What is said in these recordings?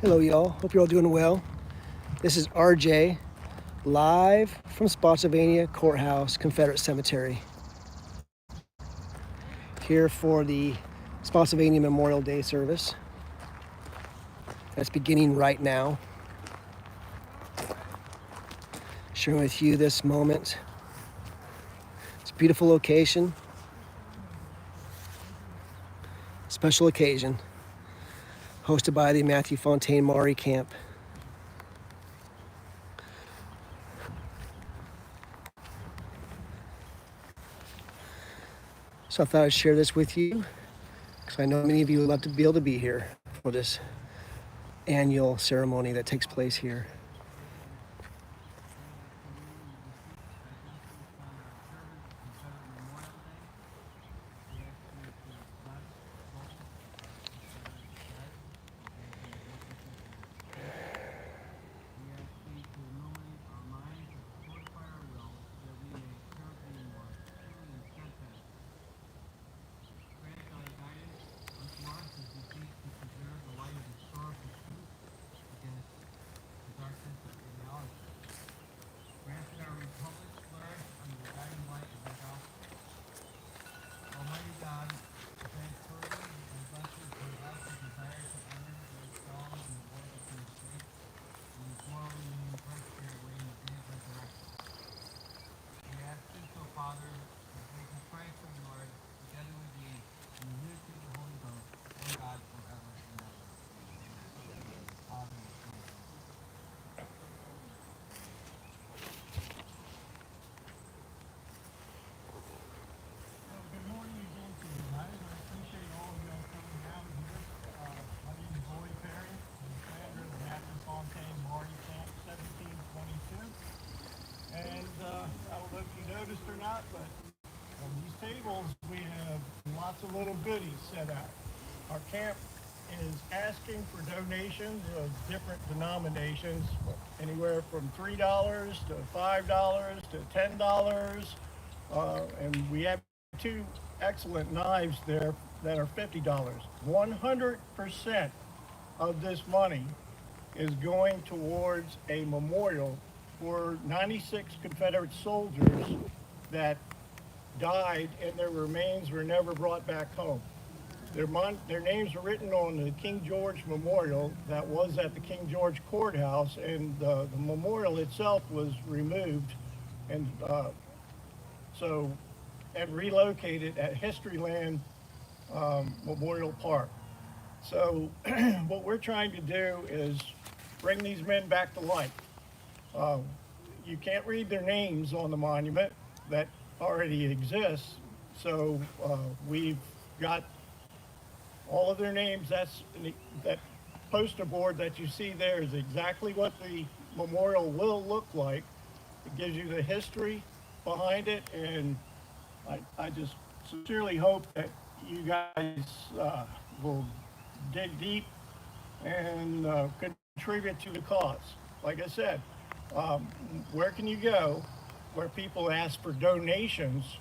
Hello, y'all. Hope you're all doing well. This is RJ, live from Spotsylvania Courthouse, Confederate Cemetery. Here for the Spotsylvania Memorial Day service that's beginning right now. Sharing with you this moment. It's a beautiful location, special occasion, hosted by the Matthew Fontaine Maury Camp. So I thought I'd share this with you because I know many of you would love to be able to be here for this annual ceremony that takes place here. I don't know if you noticed or not, but on these tables we have lots of little goodies set out. Our camp is asking for donations of different denominations, anywhere from $3 to $5 to $10. And we have two excellent knives there that are $50. 100% of this money is going towards a memorial for 96 Confederate soldiers that died and their remains were never brought back home. Their names are written on the King George Memorial that was at the King George Courthouse, and the memorial itself was removed and relocated at Historyland Memorial Park. So what we're trying to do is bring these men back to life. You can't read their names on the monument that already exists, so we've got all of their names. That poster board that you see there is exactly what the memorial will look like. It gives you the history behind it, and I just sincerely hope that you guys will dig deep and contribute to the cause. Like I said, where can you go where people ask for donations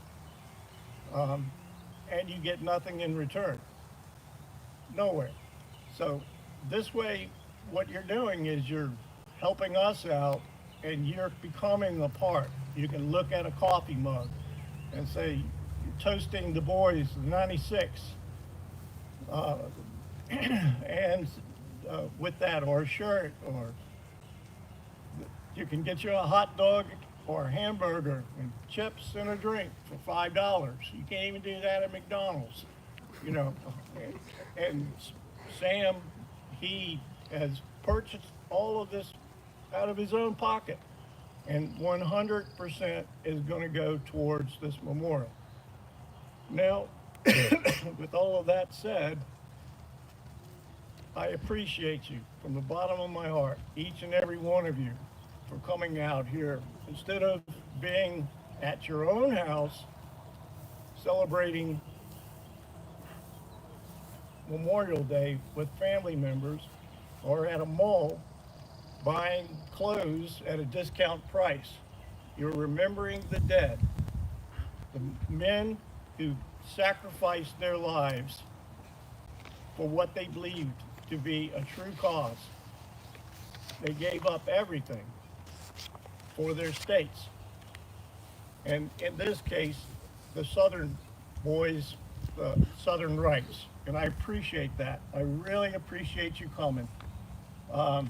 and you get nothing in return? Nowhere. So this way, what you're doing is you're helping us out and you're becoming a part. You can look at a coffee mug and say, you're toasting the boys, the 96. And with that, or a shirt, or you can get you a hot dog or a hamburger and chips and a drink for $5. You can't even do that at McDonald's, you know. And Sam, he has purchased all of this out of his own pocket, and 100% is going to go towards this memorial. Now, with all of that said, I appreciate you from the bottom of my heart, each and every one of you, for coming out here. Instead of being at your own house celebrating Memorial Day with family members, or at a mall buying clothes at a discount price, you're remembering the dead, the men who sacrificed their lives for what they believed to be a true cause. they gave up everything for their states. And in this case, the Southern boys, the Southern rights. And I appreciate that. I really appreciate you coming. Um,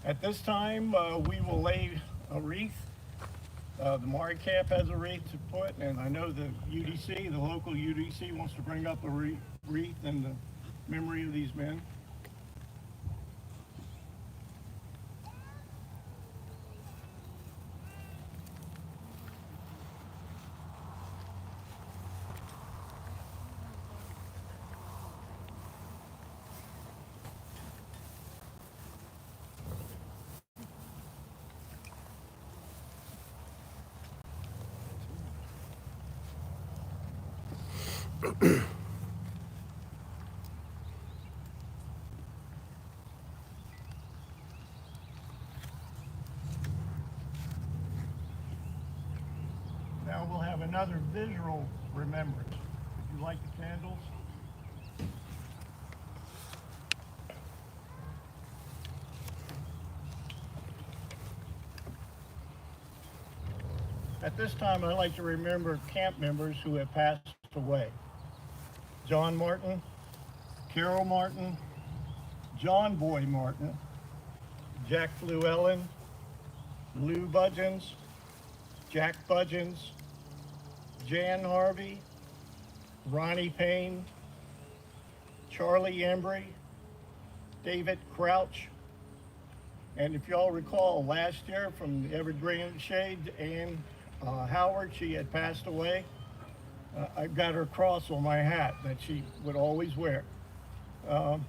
at this time, we will lay a wreath. The Maury camp has a wreath to put, and I know the UDC, the local UDC, wants to bring up a wreath in the memory of these men. Now we'll have another visual remembrance. If you like the candles. At this time, I'd like to remember camp members who have passed away. John Martin, Carol Martin, John Boy Martin, Jack Llewellyn, Lou Budgeons, Jack Budgeons, Jan Harvey, Ronnie Payne, Charlie Embry, David Crouch, and if y'all recall last year from the Evergreen Shade, Ann Howard, she had passed away. I've got her cross on my hat that she would always wear. And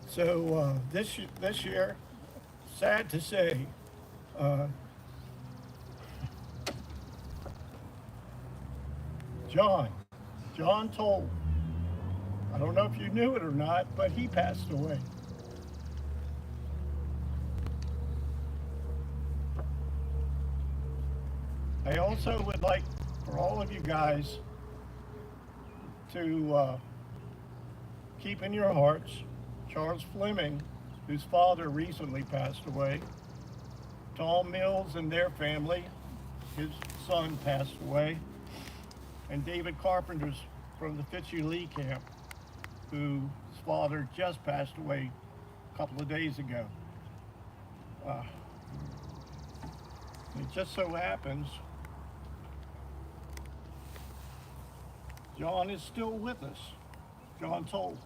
so this year, sad to say, John Toll, I don't know if you knew it or not, but he passed away. I also would like for all of you guys to keep in your hearts Charles Fleming, whose father recently passed away, Tom Mills and their family, his son passed away, and David Carpenter's from the Fitzhugh Lee camp, whose father just passed away a couple of days ago. It just so happens John is still with us. John Toll.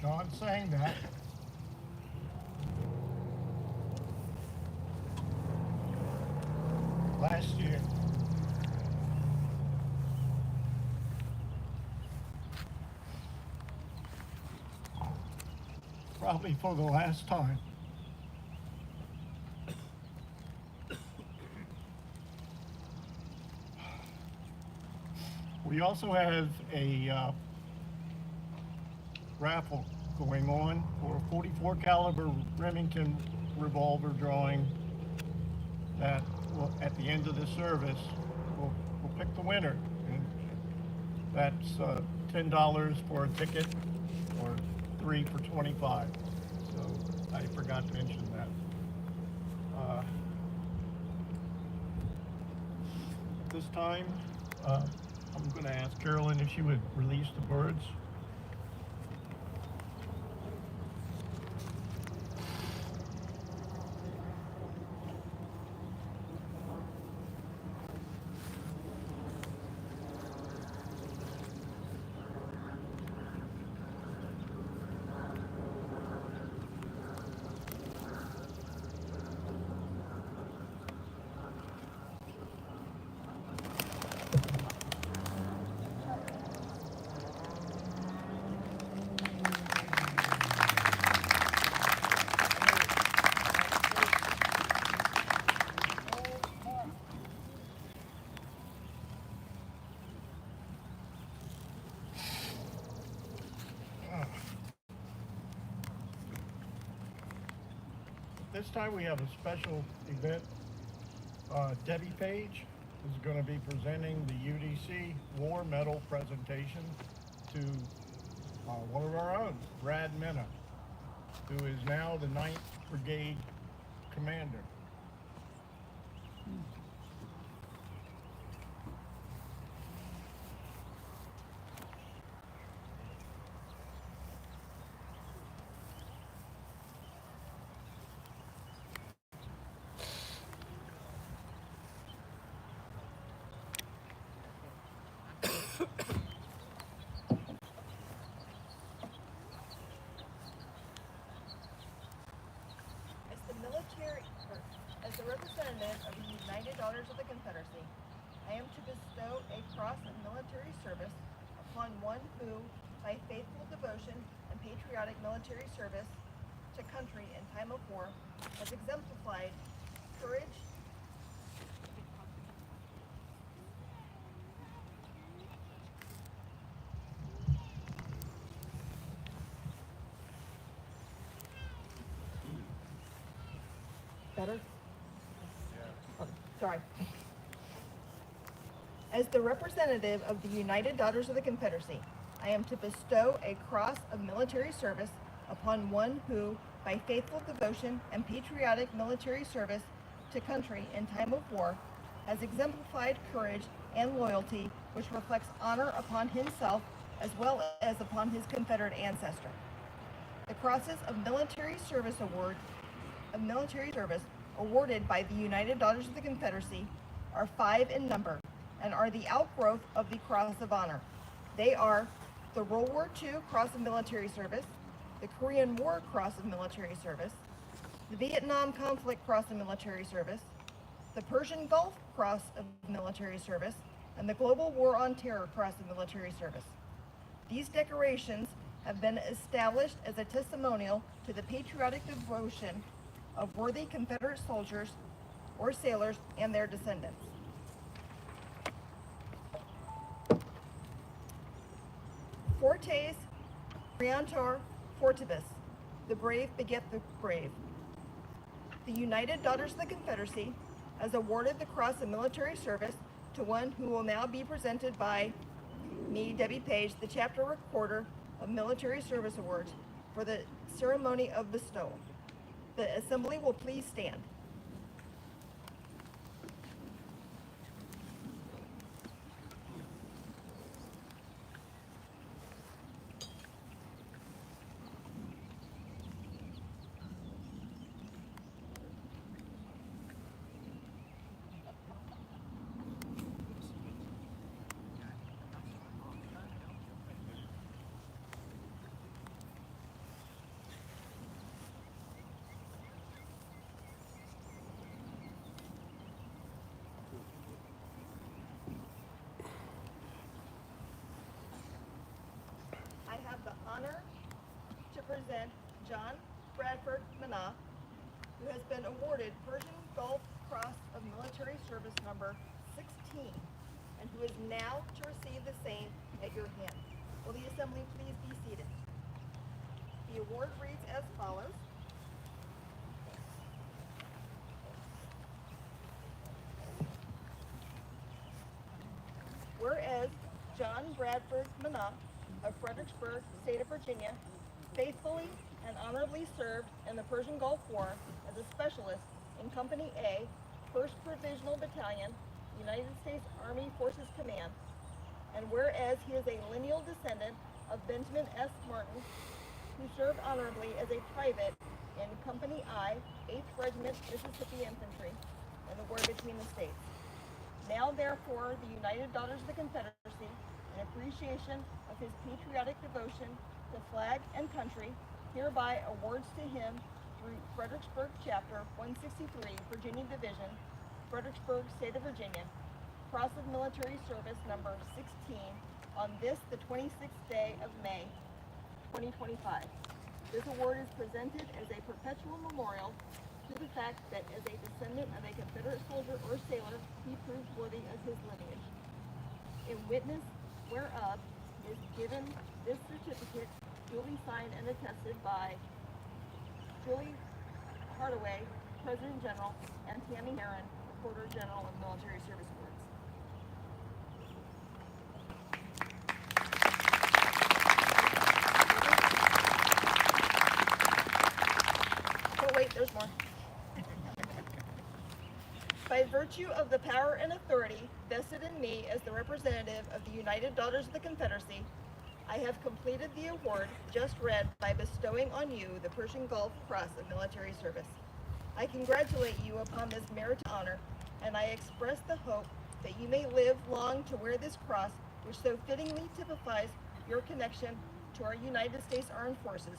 John sang that. Last year. Probably for the last time. We also have a raffle going on for a 44 caliber Remington revolver drawing that will, at the end of the service, we'll pick the winner. And that's $10 for a ticket or 3 for 25. So I forgot to mention that. At this time, I'm going to ask Carolyn if she would release the birds. This time we have a special event. Debbie Page is going to be presenting the UDC War Medal presentation to one of our own, Brad Minna, who is now the 9th Brigade Commander. As the representative of the United Daughters of the Confederacy, I am to bestow a cross of military service upon one who, by faithful devotion and patriotic military service to country in time of war, has exemplified courage, better? Oh, sorry. As the representative of the United Daughters of the Confederacy, I am to bestow a cross of military service upon one who, by faithful devotion and patriotic military service to country in time of war, has exemplified courage and loyalty which reflects honor upon himself as well as upon his Confederate ancestor. The crosses of military service awarded by the United Daughters of the Confederacy are 5 in number and are the outgrowth of the Cross of Honor. They are the World War II Cross of Military Service, the Korean War Cross of Military Service, the Vietnam Conflict Cross of Military Service, the Persian Gulf Cross of Military Service, and the Global War on Terror Cross of Military Service. These decorations have been established as a testimonial to the patriotic devotion of worthy Confederate soldiers or sailors and their descendants. Fortes creantur fortibus, the brave beget the brave. The United Daughters of the Confederacy has awarded the Cross of Military Service to one who will now be presented by me, Debbie Page, the Chapter Recorder of Military Service Awards, for the ceremony of bestowal. The assembly will please stand. I have the honor to present John Bradford Manah, who has been awarded Persian Gulf Cross of Military Service number 16 and who is now to receive the same at your hand. Will the assembly please be seated? The award reads as follows. Whereas John Bradford Manaugh of Fredericksburg, State of Virginia, faithfully and honorably served in the Persian Gulf War as a specialist in Company A, 1st Provisional Battalion, United States Army Forces Command, and whereas he is a lineal descendant of Benjamin S. Martin, who served honorably as a private in Company I, 8th Regiment Mississippi Infantry, in the war between the states. Now, therefore, the United Daughters of the Confederacy, in appreciation of his patriotic devotion to flag and country, hereby awards to him through Fredericksburg Chapter 163, Virginia Division, Fredericksburg, State of Virginia, Cross of Military Service number 16 on this, the 26th day of May, 2025. This award is presented as a perpetual memorial to the fact that as a descendant of a Confederate soldier or sailor, he proved worthy of his lineage. In witness whereof is given this certificate, duly signed and attested by Julie Hardaway, President General, and Tammy Herron, Recorder General of Military Service Awards. Oh wait, there's more. By virtue of the power and authority vested in me as the representative of the United Daughters of the Confederacy, I have completed the award just read by bestowing on you the Persian Gulf Cross of Military Service. I congratulate you upon this merited honor, and I express the hope that you may live long to wear this cross, which so fittingly typifies your connection to our United States Armed Forces,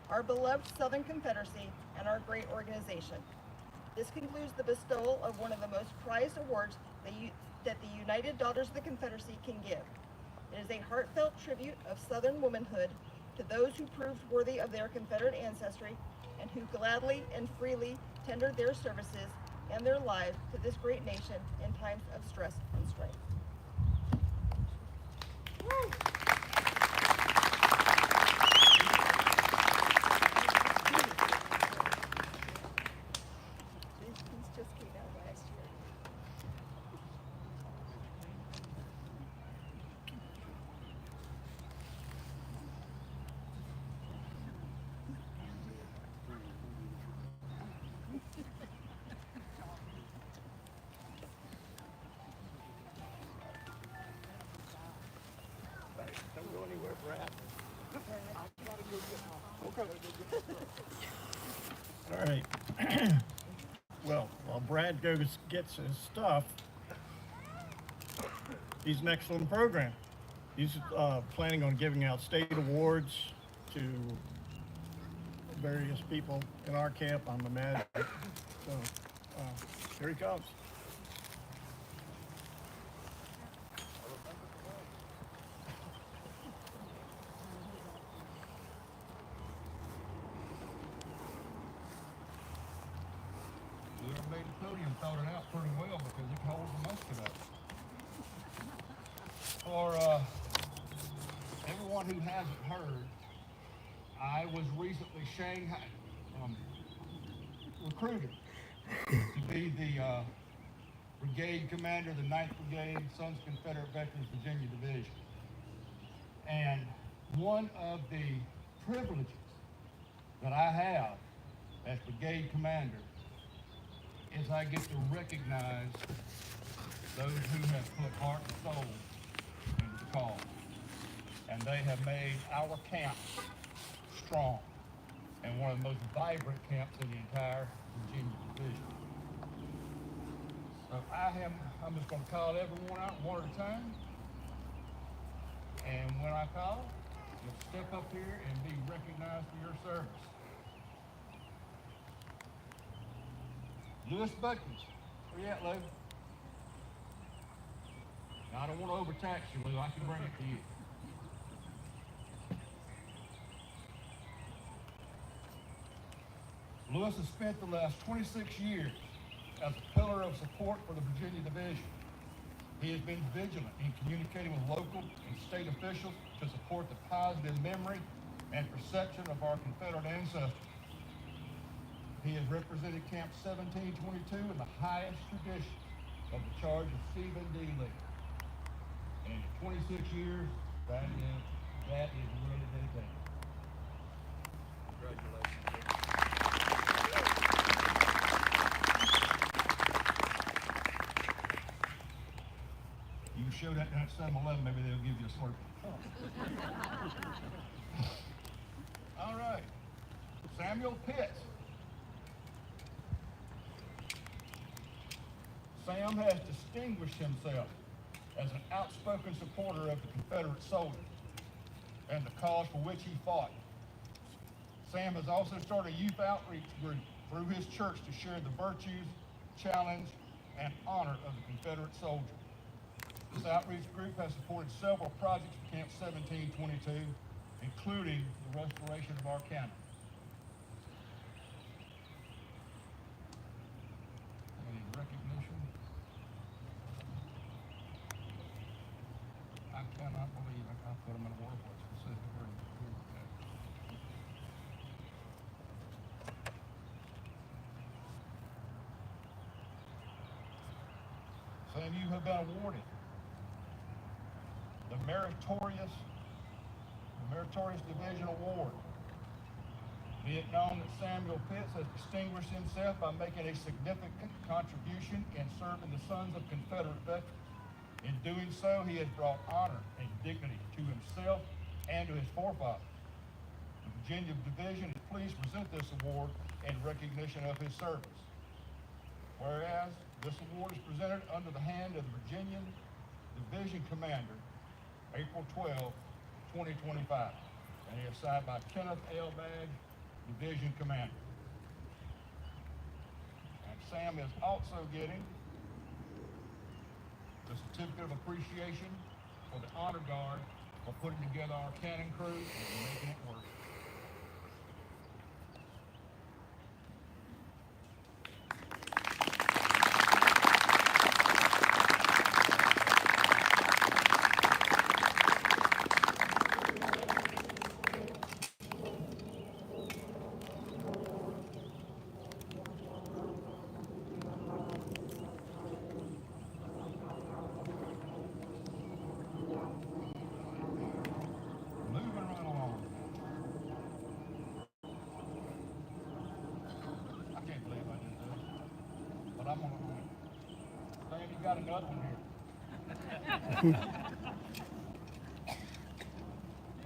our beloved Southern Confederacy, and our great organization. This concludes the bestowal of one of the most prized awards that the United Daughters of the Confederacy can give. It is a heartfelt tribute of Southern womanhood to those who proved worthy of their Confederate ancestry and who gladly and freely tendered their services and their lives to this great nation in times of stress and strife. Woo! Just came out last year. Don't go anywhere, Brad. Okay. All right. Well, while Brad gets his stuff, he's an excellent program. He's planning on giving out state awards to various people in our camp, I'm imagining. So here he comes. Whoever made the podium thought it out pretty well because it holds the musket up. For everyone who hasn't heard, I was recently recruited to be the brigade commander of the 9th Brigade, Sons of Confederate Veterans, Virginia Division. And one of the privileges that I have as brigade commander is I get to recognize those who have put heart and soul into the cause. And they have made our camp strong and one of the most vibrant camps in the entire Virginia Division. So I'm just going to call everyone out one at a time. And when I call, you'll step up here and be recognized for your service. Lewis Butkins, where you at, Lou? Now, I don't want to overtax you, Lou. I can bring it to you. Lewis has spent the last 26 years as a pillar of support for the Virginia Division. He has been vigilant in communicating with local and state officials to support the positive memory and perception of our Confederate ancestors. He has represented Camp 1722 in the highest tradition of the charge of Stephen D. Lee. And in 26 years, that is really dedicated. Congratulations. You can show that down at 7-Eleven, maybe they'll give you a Slurpee. All right. Samuel Pitts. Sam has distinguished himself as an outspoken supporter of the Confederate soldiers and the cause for which he fought. Sam has also started a youth outreach group through his church to share the virtues, challenge, and honor of the Confederate soldier. This outreach group has supported several projects for Camp 1722, including the restoration of our cannon. Any recognition? I cannot believe I put them in a war for specific reason. Sam, you have been awarded the Meritorious Division Award. Be it known that Samuel Pitts has distinguished himself by making a significant contribution in serving the sons of Confederate veterans. In doing so, he has brought honor and dignity to himself and to his forefathers. The Virginia Division is pleased to present this award in recognition of his service. Whereas this award is presented under the hand of the Virginia Division Commander, April 12, 2025, and he is signed by Kenneth L. Bagg, Division Commander. And Sam is also getting the Certificate of Appreciation for the Honor Guard for putting together our cannon crew and making it work. Got another one here. You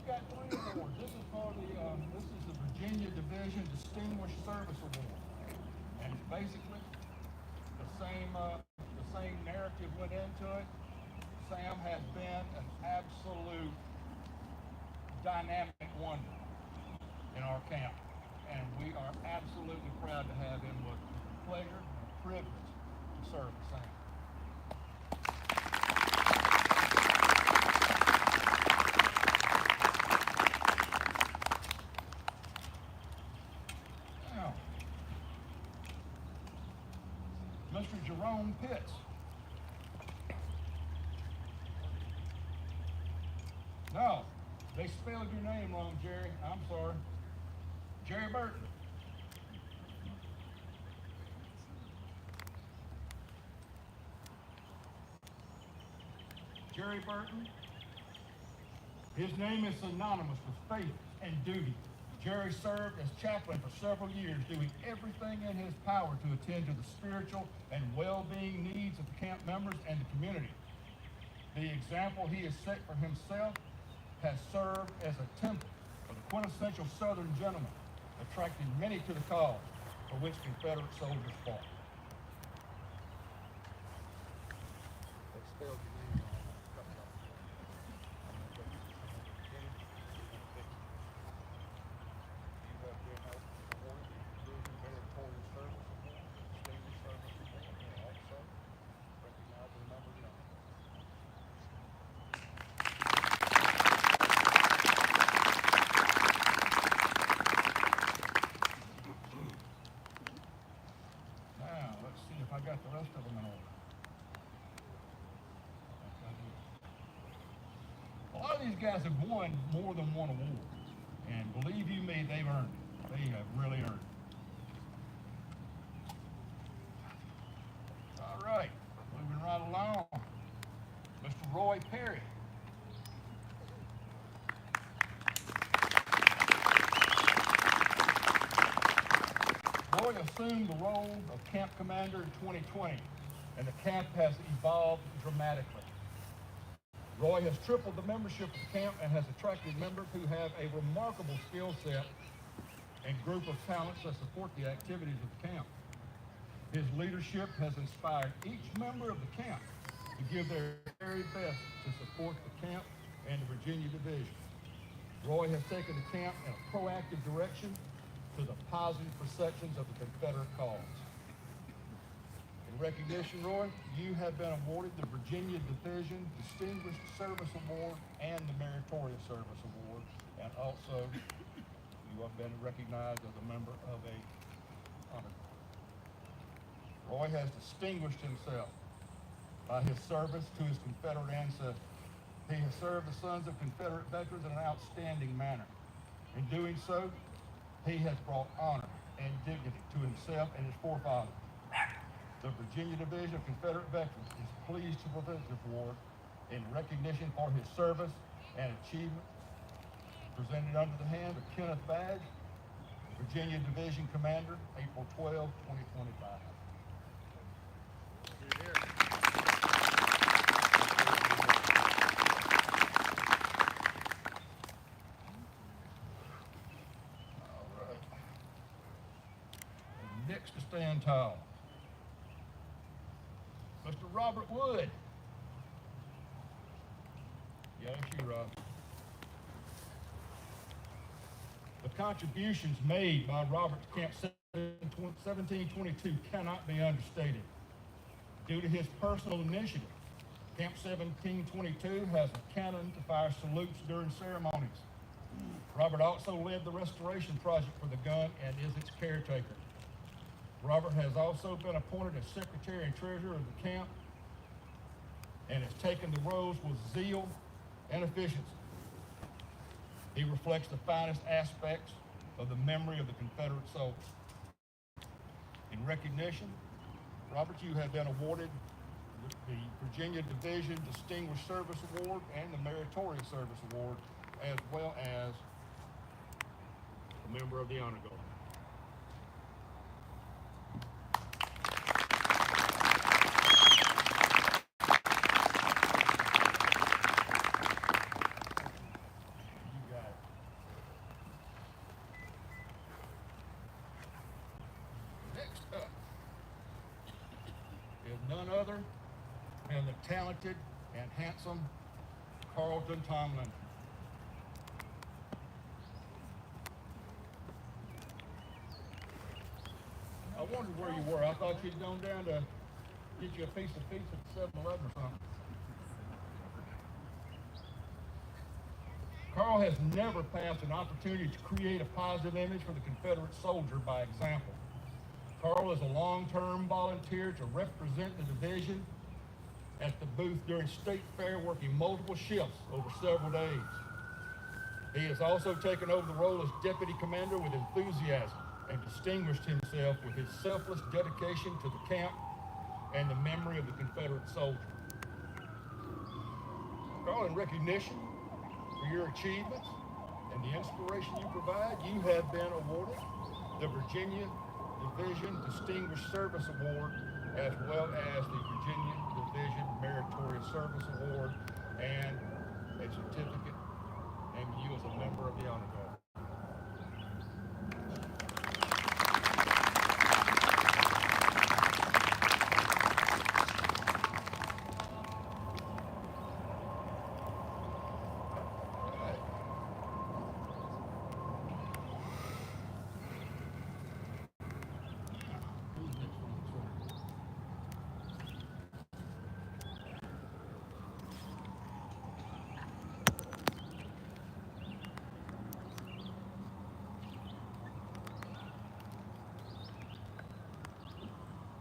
got 3 awards. This is for the Virginia Division Distinguished Service Award, and basically the same narrative went into it. Sam has been an absolute dynamic wonder in our camp, and we are absolutely proud to have him with us. It's a pleasure and a privilege to serve with Sam. Mr. Jerome Pitts. No, they spelled your name wrong, Jerry. I'm sorry. Jerry Burton. Jerry Burton. His name is synonymous with faith and duty. Jerry served as chaplain for several years, doing everything in his power to attend to the spiritual and well-being needs of the camp members and the community. The example he has set for himself has served as a temple for the quintessential Southern gentleman, attracting many to the cause for which Confederate soldiers fought. They spelled your name wrong. I got the rest of them in order. A lot of these guys have won more than one award. And believe you me, they've earned it. They have really earned it. All right, moving right along. Mr. Roy Perry. Roy assumed the role of camp commander in 2020, and the camp has evolved dramatically. Roy has tripled the membership of the camp and has attracted members who have a remarkable skill set and group of talents that support the activities of the camp. His leadership has inspired each member of the camp to give their very best to support the camp and the Virginia Division. Roy has taken the camp in a proactive direction to the positive perceptions of the Confederate cause. In recognition, Roy, you have been awarded the Virginia Division Distinguished Service Award and the Meritorious Service Award, and also you have been recognized as a member of a honor. Roy has distinguished himself by his service to his Confederate ancestors. He has served the sons of Confederate veterans in an outstanding manner. In doing so, he has brought honor and dignity to himself and his forefathers. The Virginia Division of Confederate Veterans is pleased to present this award in recognition for his service and achievement, presented under the hand of Kenneth Badge, Virginia Division Commander, April 12, 2025. Next to stand tall, Mr. Robert Wood. Yeah, that's you, Rob. The contributions made by Robert to Camp 1722 cannot be understated. Due to his personal initiative, Camp 1722 has a cannon to fire salutes during ceremonies. Robert also led the restoration project for the gun and is its caretaker. Robert has also been appointed as Secretary and Treasurer of the camp and has taken the roles with zeal and efficiency. He reflects the finest aspects of the memory of the Confederate soldier. In recognition, Robert, you have been awarded the Virginia Division Distinguished Service Award and the Meritorious Service Award, as well as a member of the Honor Guard. None other than the talented and handsome Carlton Tomlin. I wondered where you were. I thought you'd gone down to get you a piece of pizza at 7-Eleven or something. Carl has never passed an opportunity to create a positive image for the Confederate soldier by example. Carl is a long-term volunteer to represent the division at the booth during State Fair, working multiple shifts over several days. He has also taken over the role as Deputy Commander with enthusiasm and distinguished himself with his selfless dedication to the camp and the memory of the Confederate soldier. Carl, in recognition for your achievements and the inspiration you provide, you have been awarded the Virginia Division Distinguished Service Award, as well as the Virginia Division Meritorious Service Award, and a certificate naming you as a member of the Honor Guard.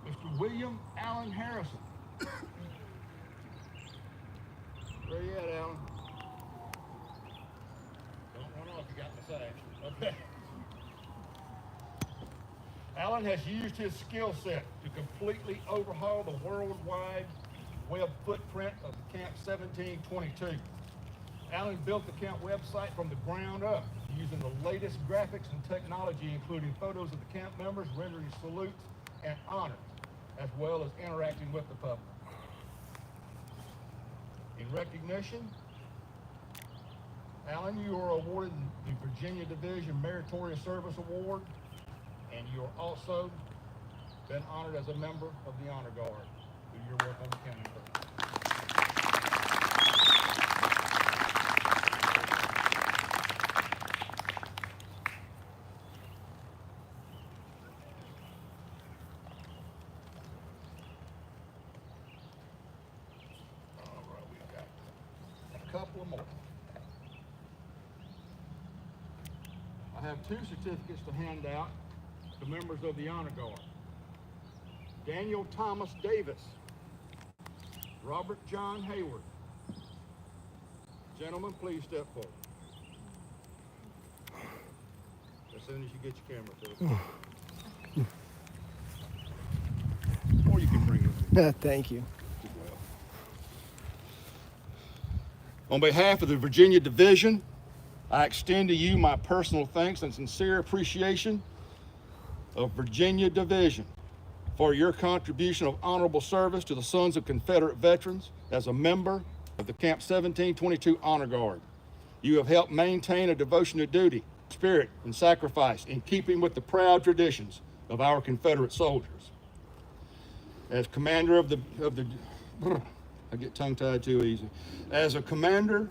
Mr. William Allen Harrison. Where you at, Alan? got my sash. Okay. Alan has used his skill set to completely overhaul the worldwide web footprint of the Camp 1722. Alan built the camp website from the ground up using the latest graphics and technology, including photos of the camp members rendering salutes and honors, as well as interacting with the public. In recognition, Alan, you are awarded the Virginia Division Meritorious Service Award, and you are also been honored as a member of the Honor Guard through your work on the county. All right, we've got a couple more. I have two certificates to hand out to members of the Honor Guard. Daniel Thomas Davis, Robert John Hayward. Gentlemen, please step forward. As soon as you get your camera to it. Or you can bring it. Thank you. On behalf of the Virginia Division, I extend to you my personal thanks and sincere appreciation of Virginia Division for your contribution of honorable service to the Sons of Confederate Veterans as a member of the Camp 1722 Honor Guard. You have helped maintain a devotion to duty, spirit, and sacrifice in keeping with the proud traditions of our Confederate soldiers. As commander of the I get tongue-tied too easy. As a commander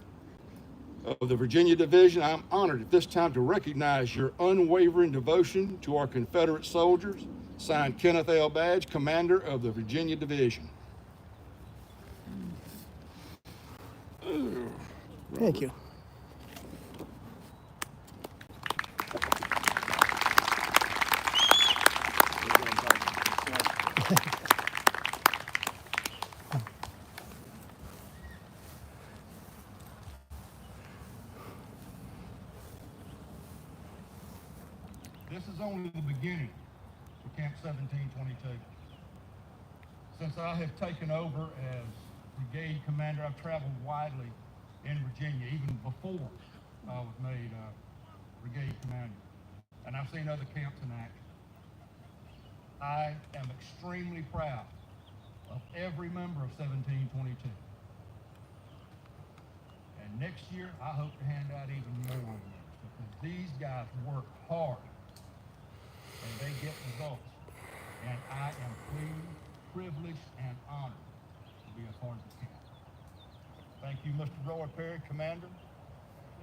of the Virginia Division, I'm honored at this time to recognize your unwavering devotion to our Confederate soldiers. Signed, Kenneth L. Badge, Commander of the Virginia Division. Thank you. This is only the beginning for Camp 1722. Since I have taken over as brigade commander, I've traveled widely in Virginia, even before I was made brigade commander. And I've seen other camps in action. I am extremely proud of every member of 1722. And next year, I hope to hand out even more awards, because these guys work hard and they get results. And I am pleased, privileged, and honored to be a part of the camp. Thank you, Mr. Roy Perry, Commander,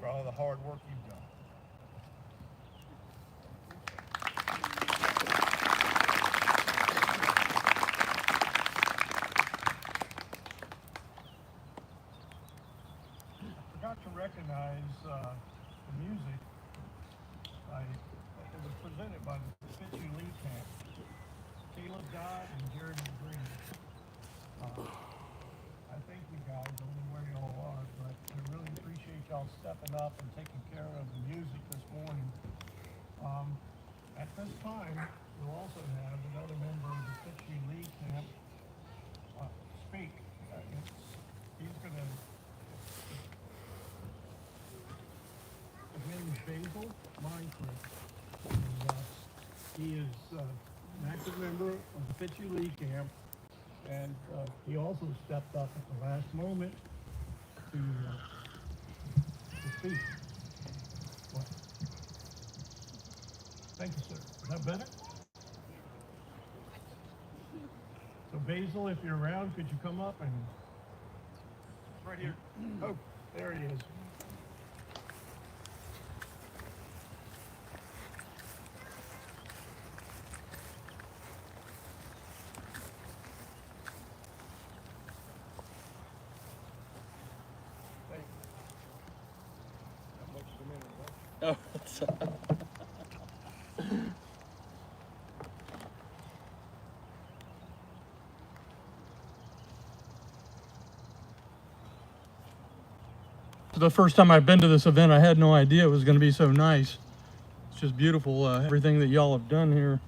for all the hard work you've done. I forgot to recognize the music. It was presented by the Fitzhugh Lee Camp. Caleb Dodd and Jared Green. I thank you guys, I don't know where you all are, but I really appreciate y'all stepping up and taking care of the music this morning. At this time, we'll also have another member of the Fitzhugh Lee Camp speak. He's gonna. His name is Basil Minecraft. He is an active member of the Fitzhugh Lee Camp, and he also stepped up at the last moment to speak. What? Thank you, sir. Is that better? So Basil, if you're around, could you come up and... Right here. Oh, there he is. Oh, it's, The first time I've been to this event, I had no idea it was going to be so nice. It's just beautiful, everything that y'all have done here.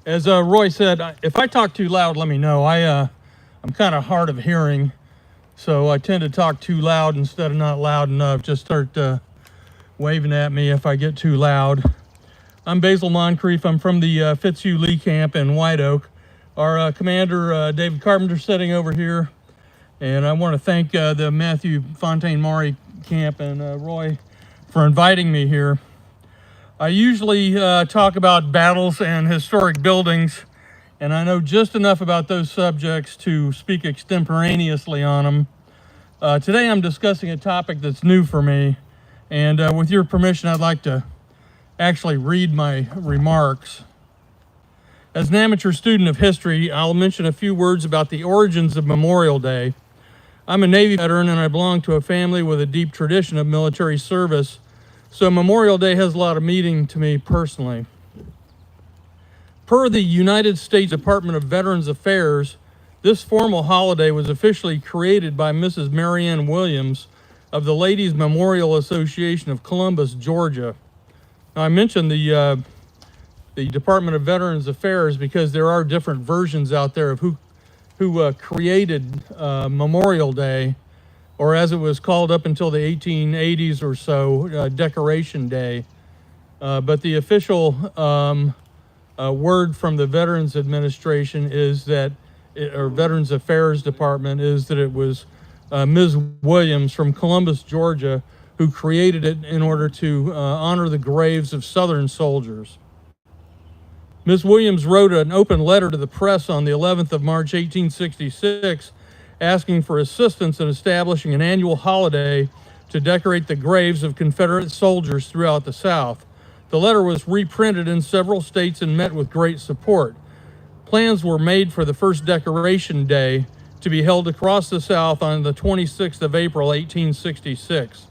As Roy said, if I talk too loud, let me know. I'm kind of hard of hearing, so I tend to talk too loud instead of not loud enough. Just start waving at me if I get too loud. I'm Basil Moncrief. I'm from the Fitzhugh Lee camp in White Oak. Our commander, David Carpenter, sitting over here. And I want to thank the Matthew Fontaine Maury camp and Roy for inviting me here. I usually talk about battles and historic buildings, and I know just enough about those subjects to speak extemporaneously on them. Today I'm discussing a topic that's new for me, and with your permission, I'd like to actually read my remarks. As an amateur student of history, I'll mention a few words about the origins of Memorial Day. I'm a Navy veteran, and I belong to a family with a deep tradition of military service, so Memorial Day has a lot of meaning to me personally. Per the United States Department of Veterans Affairs, this formal holiday was officially created by Mrs. Marianne Williams of the Ladies Memorial Association of Columbus, Georgia. Now, I mentioned the Department of Veterans Affairs because there are different versions out there of who created Memorial Day, or as it was called up until the 1880s or so, Decoration Day. But the official word from the Veterans Administration is that, or Veterans Affairs Department, is that it was Ms. Williams from Columbus, Georgia, who created it in order to honor the graves of Southern soldiers. Ms. Williams wrote an open letter to the press on the 11th of March, 1866, asking for assistance in establishing an annual holiday to decorate the graves of Confederate soldiers throughout the South. The letter was reprinted in several states and met with great support. Plans were made for the first Decoration Day to be held across the South on the 26th of April, 1866.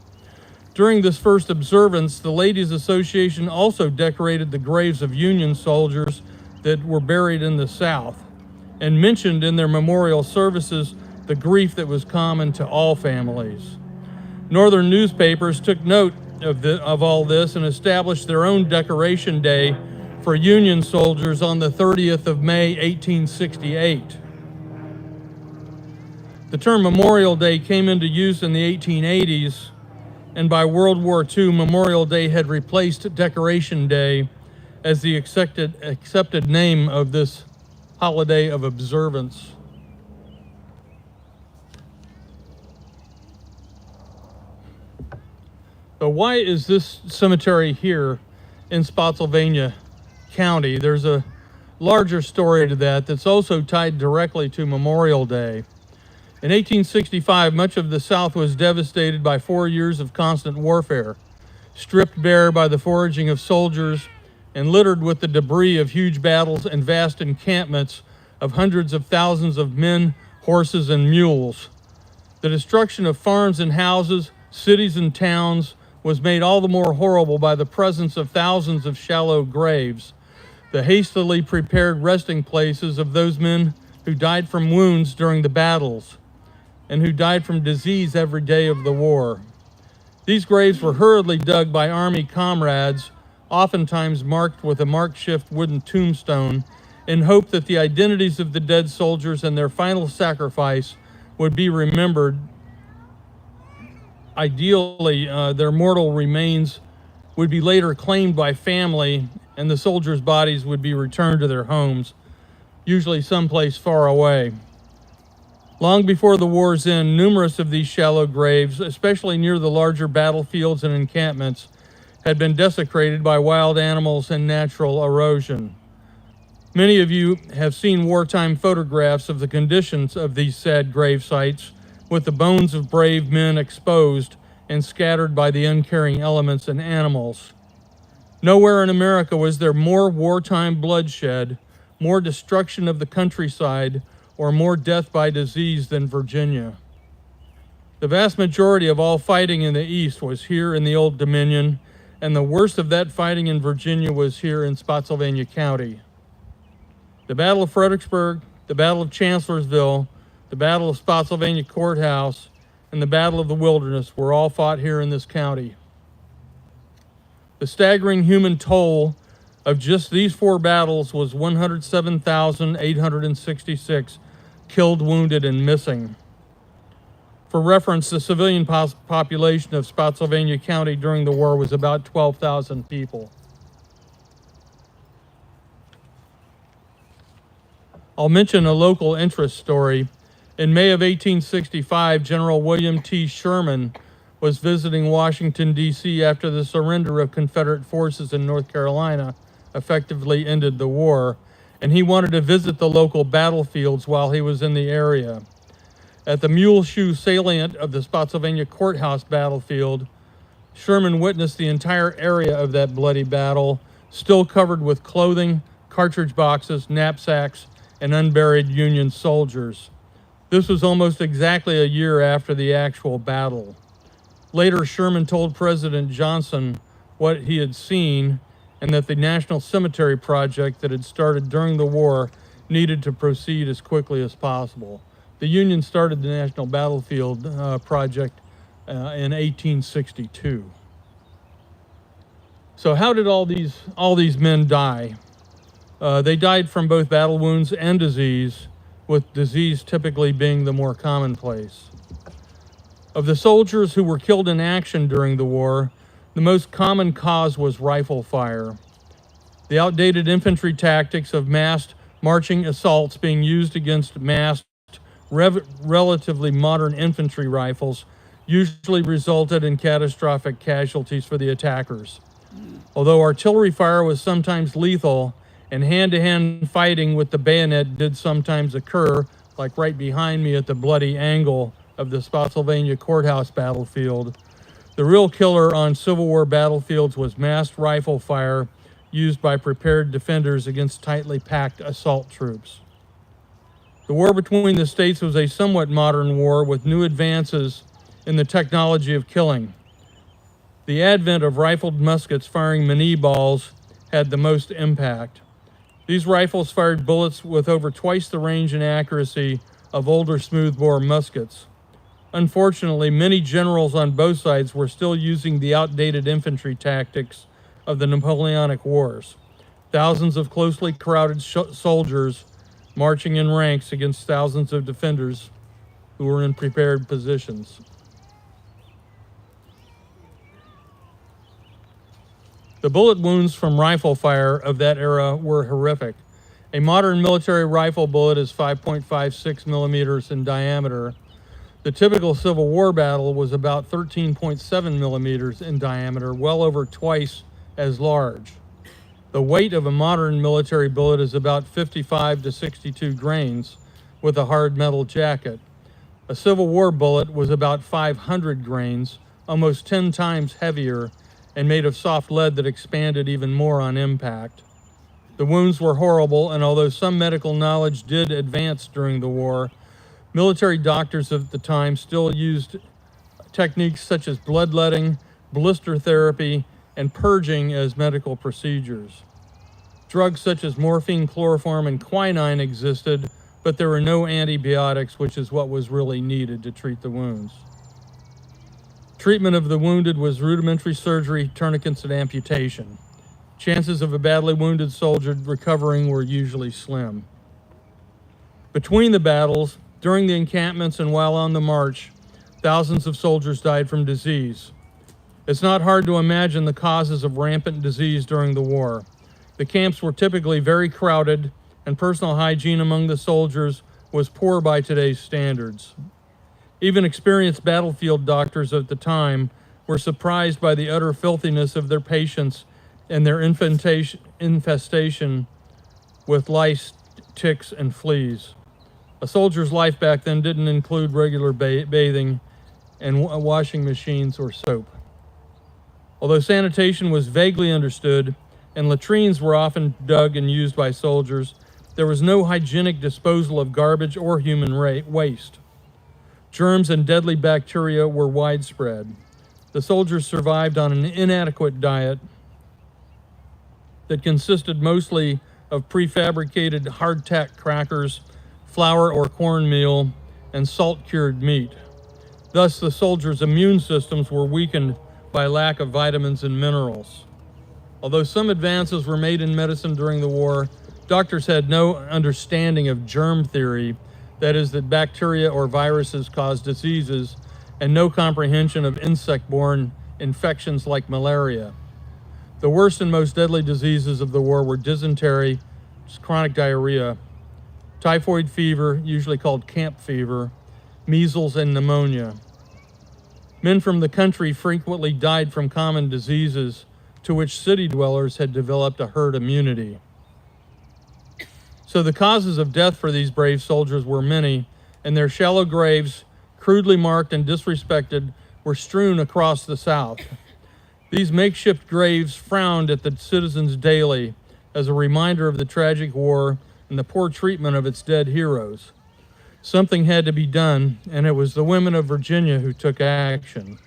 During this first observance, the Ladies Association also decorated the graves of Union soldiers that were buried in the South and mentioned in their memorial services the grief that was common to all families. Northern newspapers took note of all this and established their own Decoration Day for Union soldiers on the 30th of May, 1868. The term Memorial Day came into use in the 1880s, and by World War II, Memorial Day had replaced Decoration Day as the accepted name of this holiday of observance. So why is this cemetery here in Spotsylvania County? There's a larger story to that that's also tied directly to Memorial Day. In 1865, much of the South was devastated by 4 years of constant warfare, stripped bare by the foraging of soldiers and littered with the debris of huge battles and vast encampments of hundreds of thousands of men, horses, and mules. The destruction of farms and houses, cities and towns was made all the more horrible by the presence of thousands of shallow graves, the hastily prepared resting places of those men who died from wounds during the battles and who died from disease every day of the war. These graves were hurriedly dug by Army comrades, oftentimes marked with a makeshift wooden tombstone, in hope that the identities of the dead soldiers and their final sacrifice would be remembered. Ideally, their mortal remains would be later claimed by family, and the soldiers' bodies would be returned to their homes, usually someplace far away. Long before the war's end, numerous of these shallow graves, especially near the larger battlefields and encampments, had been desecrated by wild animals and natural erosion. Many of you have seen wartime photographs of the conditions of these sad grave sites, with the bones of brave men exposed and scattered by the uncaring elements and animals. Nowhere in America was there more wartime bloodshed, more destruction of the countryside, or more death by disease than Virginia. The vast majority of all fighting in the East was here in the Old Dominion, and the worst of that fighting in Virginia was here in Spotsylvania County. The Battle of Fredericksburg, the Battle of Chancellorsville, the Battle of Spotsylvania Courthouse, and the Battle of the Wilderness were all fought here in this county. The staggering human toll of just these 4 battles was 107,866 killed, wounded, and missing. For reference, the civilian population of Spotsylvania County during the war was about 12,000 people. I'll mention a local interest story. In May of 1865, General William T. Sherman was visiting Washington, D.C. after the surrender of Confederate forces in North Carolina effectively ended the war, and he wanted to visit the local battlefields while he was in the area. At the Mule Shoe salient of the Spotsylvania Courthouse battlefield, Sherman witnessed the entire area of that bloody battle, still covered with clothing, cartridge boxes, knapsacks, and unburied Union soldiers. This was almost exactly a year after the actual battle. Later, Sherman told President Johnson what he had seen and that the National Cemetery project that had started during the war needed to proceed as quickly as possible. The Union started the National Battlefield Project in 1862. So how did all these men die? They died from both battle wounds and disease, with disease typically being the more commonplace. Of the soldiers who were killed in action during the war, the most common cause was rifle fire. The outdated infantry tactics of massed marching assaults being used against massed relatively modern infantry rifles usually resulted in catastrophic casualties for the attackers. Although artillery fire was sometimes lethal, and hand-to-hand fighting with the bayonet did sometimes occur, like right behind me at the bloody angle of the Spotsylvania Courthouse battlefield, the real killer on Civil War battlefields was massed rifle fire used by prepared defenders against tightly packed assault troops. The war between the states was a somewhat modern war with new advances in the technology of killing. The advent of rifled muskets firing Minié balls had the most impact. These rifles fired bullets with over twice the range and accuracy of older smoothbore muskets. Unfortunately, many generals on both sides were still using the outdated infantry tactics of the Napoleonic Wars. Thousands of closely crowded soldiers marching in ranks against thousands of defenders who were in prepared positions. The bullet wounds from rifle fire of that era were horrific. A modern military rifle bullet is 5.56 millimeters in diameter. The typical Civil War battle was about 13.7 millimeters in diameter, well over twice as large. The weight of a modern military bullet is about 55 to 62 grains with a hard metal jacket. A Civil War bullet was about 500 grains, almost 10 times heavier, and made of soft lead that expanded even more on impact. The wounds were horrible, and although some medical knowledge did advance during the war, military doctors of the time still used techniques such as bloodletting, blister therapy, and purging as medical procedures. Drugs such as morphine, chloroform, and quinine existed, but there were no antibiotics, which is what was really needed to treat the wounds. Treatment of the wounded was rudimentary surgery, tourniquets, and amputation. Chances of a badly wounded soldier recovering were usually slim. Between the battles, during the encampments, and while on the march, thousands of soldiers died from disease. It's not hard to imagine the causes of rampant disease during the war. The camps were typically very crowded, and personal hygiene among the soldiers was poor by today's standards. Even experienced battlefield doctors at the time were surprised by the utter filthiness of their patients and their infestation with lice, ticks, and fleas. A soldier's life back then didn't include regular bathing and washing machines or soap. Although sanitation was vaguely understood and latrines were often dug and used by soldiers, there was no hygienic disposal of garbage or human waste. Germs and deadly bacteria were widespread. The soldiers survived on an inadequate diet that consisted mostly of prefabricated hardtack crackers, flour or cornmeal, and salt-cured meat. Thus, the soldiers' immune systems were weakened by lack of vitamins and minerals. Although some advances were made in medicine during the war, doctors had no understanding of germ theory, that is, that bacteria or viruses cause diseases, and no comprehension of insect-borne infections like malaria. The worst and most deadly diseases of the war were dysentery, chronic diarrhea, typhoid fever, usually called camp fever, measles, and pneumonia. Men from the country frequently died from common diseases to which city dwellers had developed a herd immunity. So the causes of death for these brave soldiers were many, and their shallow graves, crudely marked and disrespected, were strewn across the South. These makeshift graves frowned at the citizens daily as a reminder of the tragic war and the poor treatment of its dead heroes. Something had to be done, and it was the women of Virginia who took action.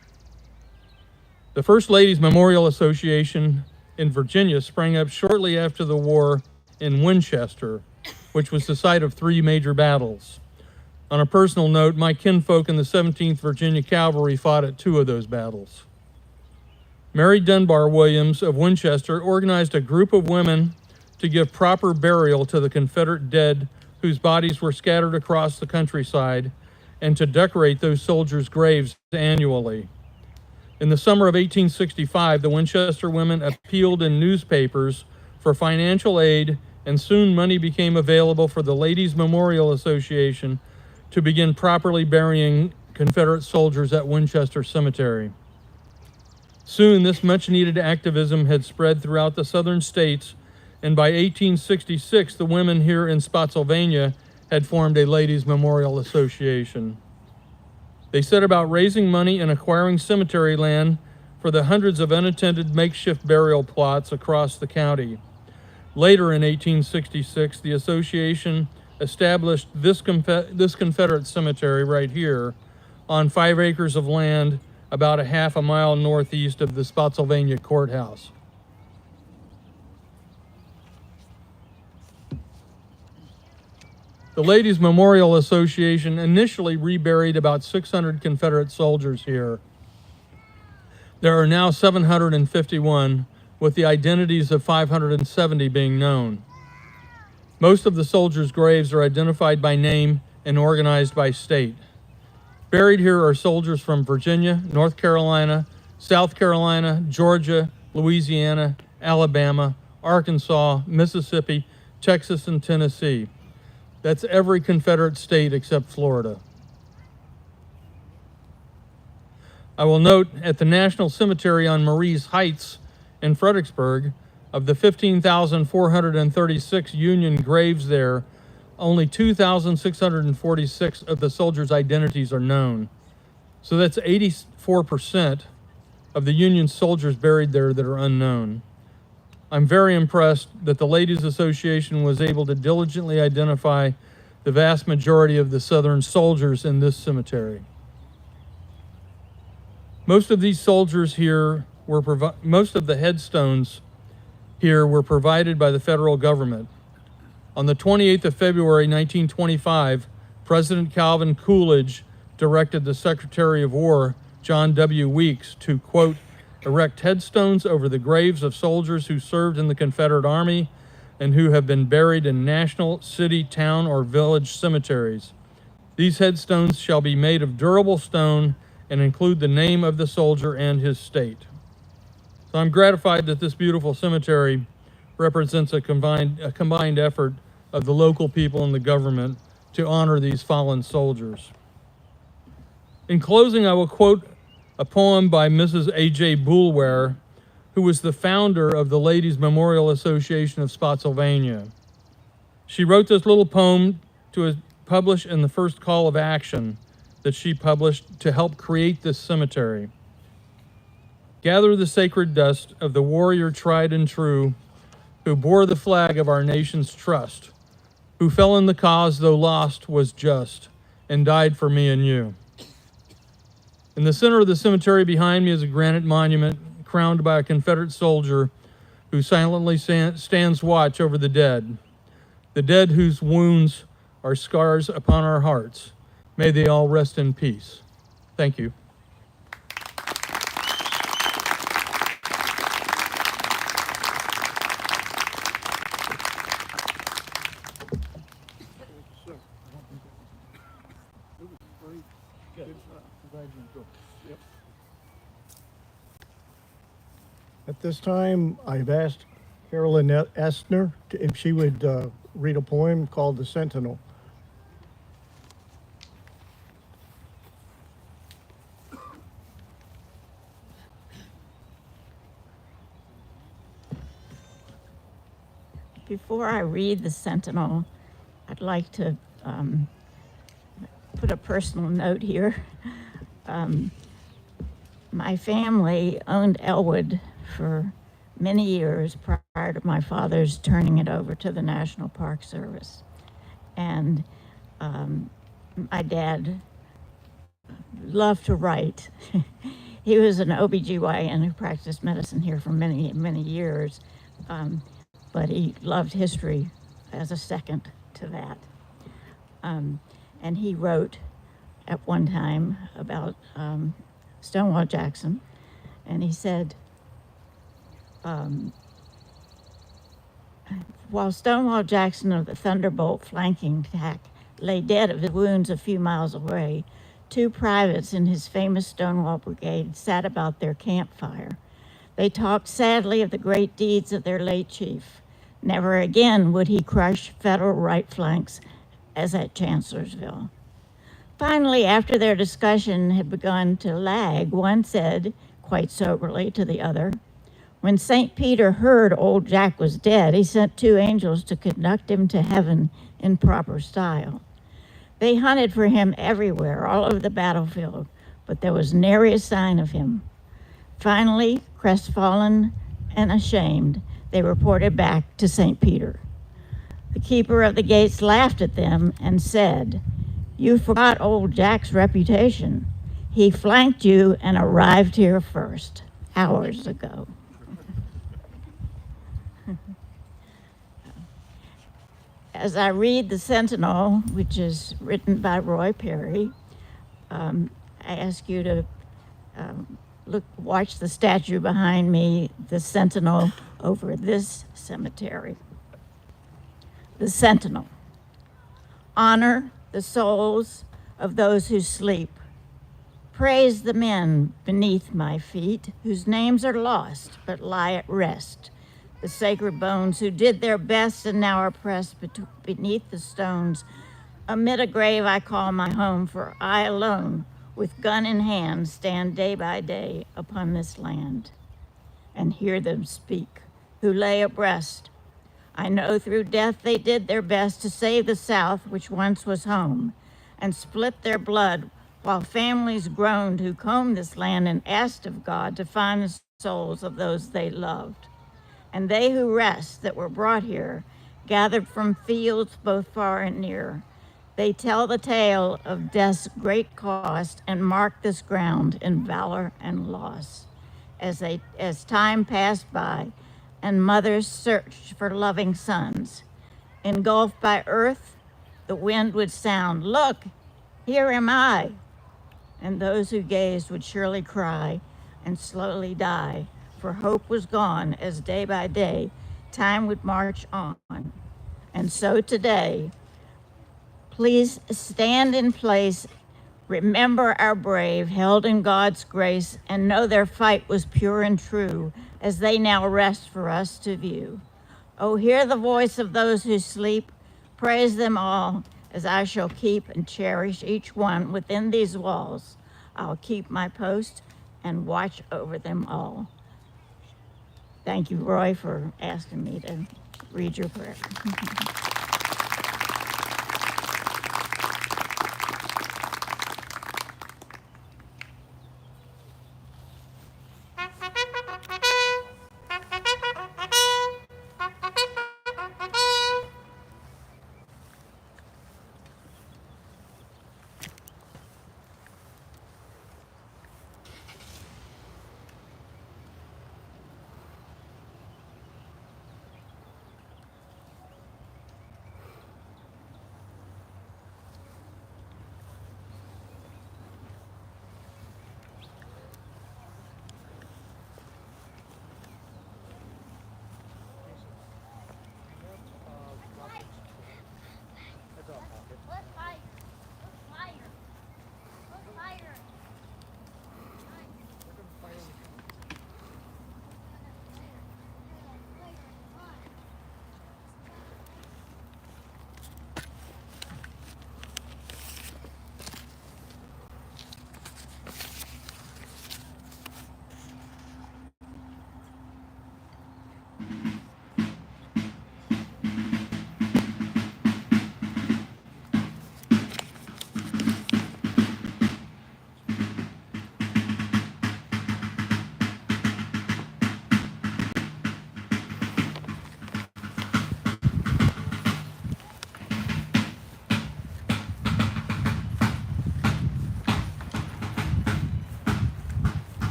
The First Ladies Memorial Association in Virginia sprang up shortly after the war in Winchester, which was the site of 3 major battles. On a personal note, my kinfolk in the 17th Virginia Cavalry fought at 2 of those battles. Mary Dunbar Williams of Winchester organized a group of women to give proper burial to the Confederate dead whose bodies were scattered across the countryside, and to decorate those soldiers' graves annually. In the summer of 1865, the Winchester women appealed in newspapers for financial aid, and soon money became available for the Ladies Memorial Association to begin properly burying Confederate soldiers at Winchester Cemetery. Soon, this much-needed activism had spread throughout the southern states, and by 1866, the women here in Spotsylvania had formed a Ladies Memorial Association. They set about raising money and acquiring cemetery land for the hundreds of unattended makeshift burial plots across the county. Later in 1866, the association established this Confederate cemetery right here on 5 acres of land about a half a mile northeast of the Spotsylvania Courthouse. The Ladies Memorial Association initially reburied about 600 Confederate soldiers here. There are now 751, with the identities of 570 being known. Most of the soldiers' graves are identified by name and organized by state. Buried here are soldiers from Virginia, North Carolina, South Carolina, Georgia, Louisiana, Alabama, Arkansas, Mississippi, Texas, and Tennessee. That's every Confederate state except Florida. I will note at the National Cemetery on Marie's Heights in Fredericksburg, of the 15,436 Union graves there, only 2,646 of the soldiers' identities are known. So that's 84% of the Union soldiers buried there that are unknown. I'm very impressed that the Ladies Association was able to diligently identify the vast majority of the Southern soldiers in this cemetery. Most of these soldiers here most of the headstones here were provided by the federal government. On the 28th of February, 1925, President Calvin Coolidge directed the Secretary of War, John W. Weeks, to, quote, erect headstones over the graves of soldiers who served in the Confederate Army and who have been buried in national, city, town, or village cemeteries. These headstones shall be made of durable stone and include the name of the soldier and his state. So I'm gratified that this beautiful cemetery represents a combined effort of the local people and the government to honor these fallen soldiers. In closing, I will quote a poem by Mrs. A.J. Boulware, who was the founder of the Ladies Memorial Association of Spotsylvania. She wrote this little poem to publish in the first call of action that she published to help create this cemetery. Gather the sacred dust of the warrior tried and true, who bore the flag of our nation's trust, who fell in the cause, though lost, was just, and died for me and you. In the center of the cemetery behind me is a granite monument crowned by a Confederate soldier who silently stands watch over the dead whose wounds are scars upon our hearts. May they all rest in peace. Thank you. At this time, I've asked Carolyn Estner if she would read a poem called The Sentinel. Before I read The Sentinel, I'd like to put a personal note here. My family owned Elwood for many years prior to my father's turning it over to the National Park Service. And my dad loved to write. He was an OBGYN who practiced medicine here for many, many years. But he loved history as a second to that. And he wrote at one time about Stonewall Jackson, and he said, while Stonewall Jackson of the Thunderbolt flanking attack lay dead of his wounds a few miles away, 2 privates in his famous Stonewall Brigade sat about their campfire. They talked sadly of the great deeds of their late chief. Never again would he crush Federal right flanks as at Chancellorsville. Finally, after their discussion had begun to lag, one said, quite soberly, to the other, when St. Peter heard old Jack was dead, he sent 2 angels to conduct him to heaven in proper style. They hunted for him everywhere, all over the battlefield, but there was nary a sign of him. Finally, crestfallen and ashamed, they reported back to St. Peter. The keeper of the gates laughed at them and said, "You forgot old Jack's reputation. He flanked you and arrived here first, hours ago." As I read The Sentinel, which is written by Roy Perry, I ask you to watch the statue behind me, the Sentinel over this cemetery. The Sentinel. Honor the souls of those who sleep. Praise the men beneath my feet, whose names are lost but lie at rest. The sacred bones who did their best and now are pressed beneath the stones. Amid a grave I call my home, for I alone, with gun in hand, stand day by day upon this land and hear them speak, who lay abreast. I know through death they did their best to save the South, which once was home, and split their blood while families groaned who combed this land and asked of God to find the souls of those they loved. And they who rest that were brought here, gathered from fields both far and near, they tell the tale of death's great cost and mark this ground in valor and loss. As time passed by and mothers searched for loving sons, engulfed by earth, the wind would sound, "Look, here am I." And those who gazed would surely cry and slowly die, for hope was gone as day by day time would march on. And so today, please stand in place, remember our brave, held in God's grace, and know their fight was pure and true, as they now rest for us to view. Oh, hear the voice of those who sleep, praise them all, as I shall keep and cherish each one within these walls. I'll keep my post and watch over them all. Thank you, Roy, for asking me to read your prayer.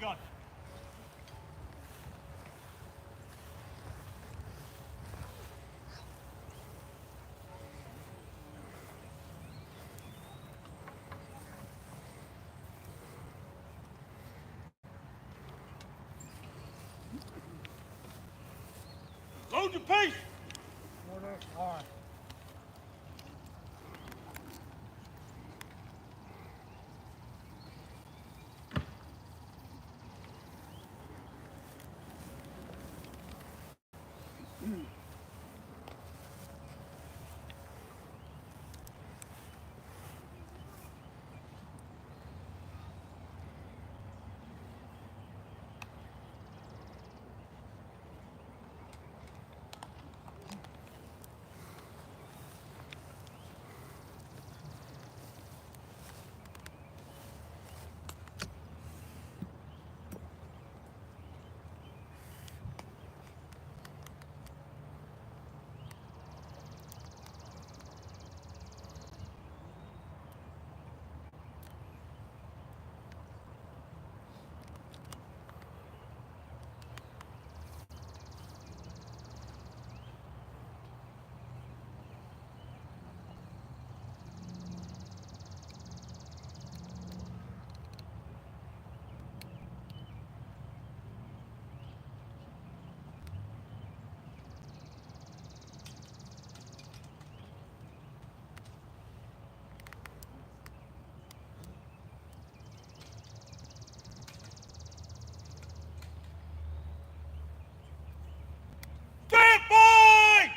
John. Load your piece! Order armed. Stand by!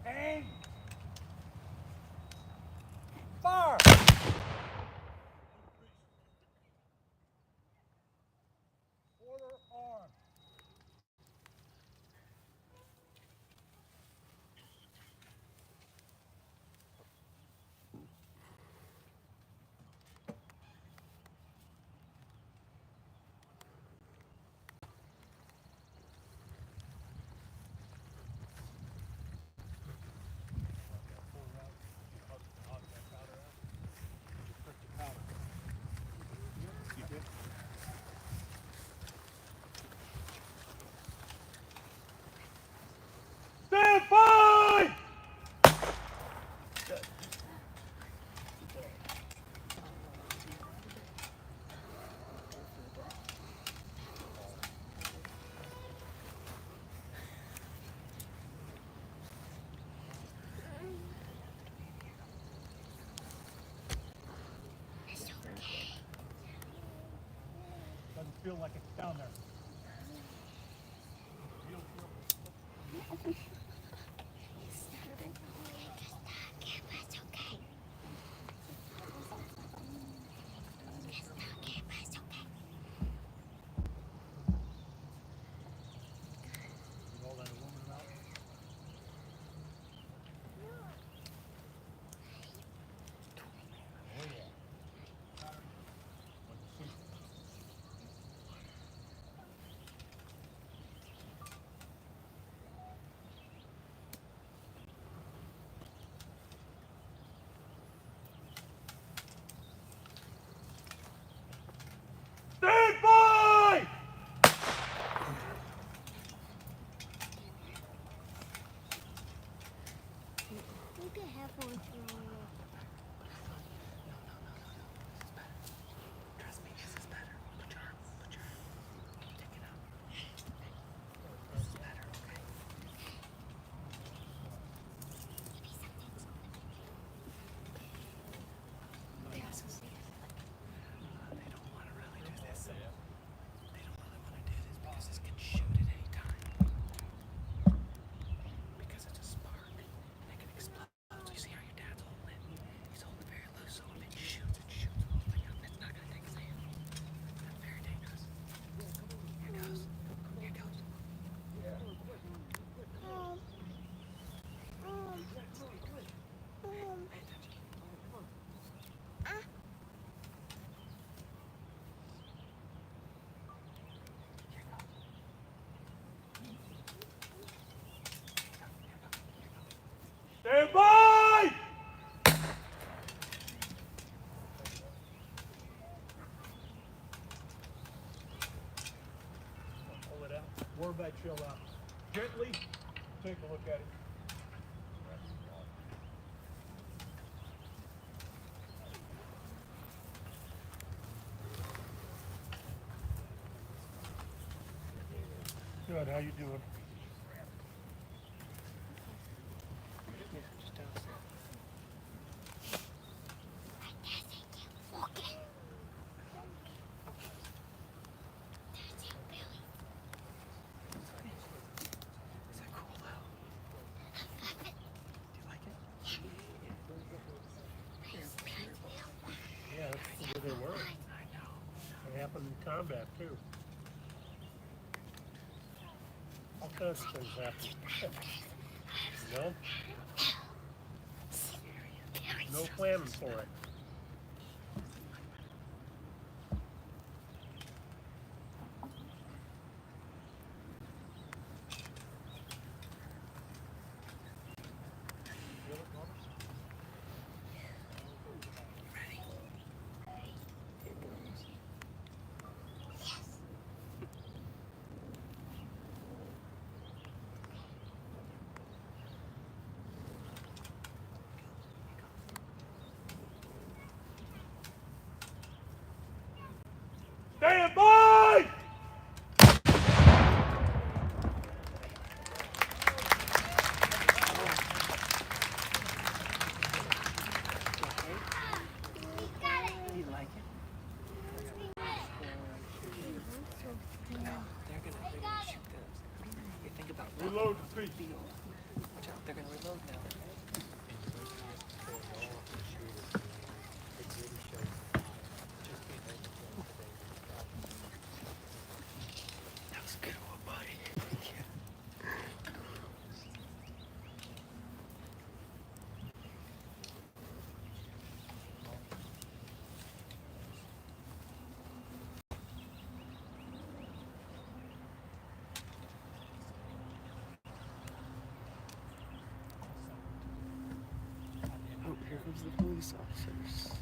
Aim! Fire! Order armed. Stand by! Doesn't feel like it's down there. everybody chill out. Gently, take a look at it. Good, how you doing? Yeah, that's the way they work. They happen in combat too. All kinds of things happen. You know? No planning for it. Stand by! You like it? No, they're gonna shoot those. You think about Reload the feet. Watch out, they're gonna reload now. That was a good one, buddy. Oh, here comes the police officers.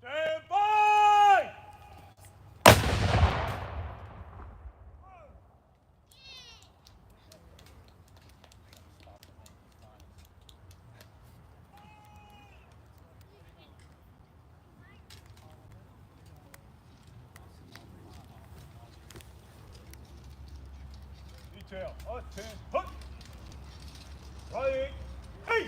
Stand by! Detail, attend, hut! Right, hey!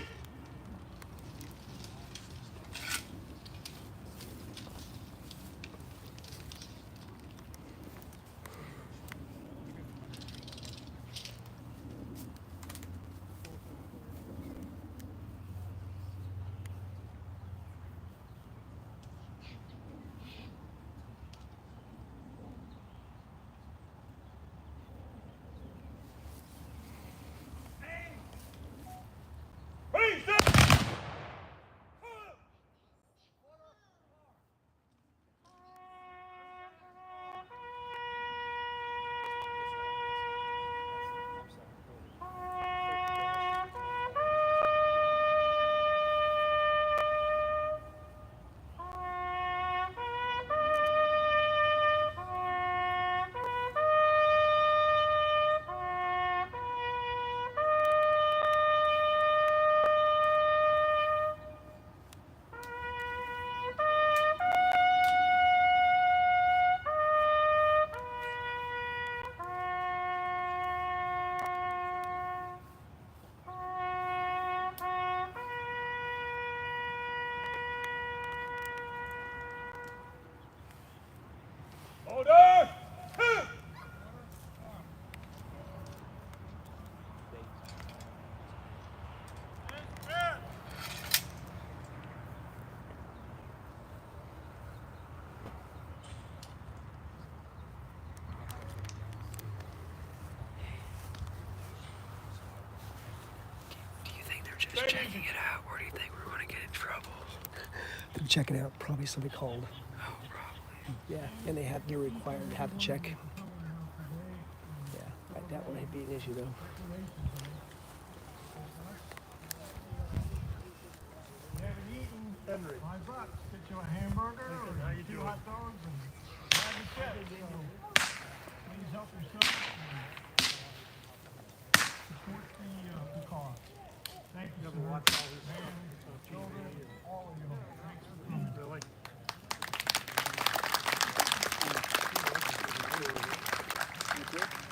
Hey, stop! Order! Do you think they're just checking it out, or do you think we're gonna get in trouble? check it out. Probably somebody called. Yeah, and you're required to have a check. Yeah, that won't be an issue though. You haven't eaten, $5. Get you a hamburger or 2 hot dogs and have a check. So please help yourself and support the cause. Thank you, sir. Man, children, all of you. Thanks for coming. Really?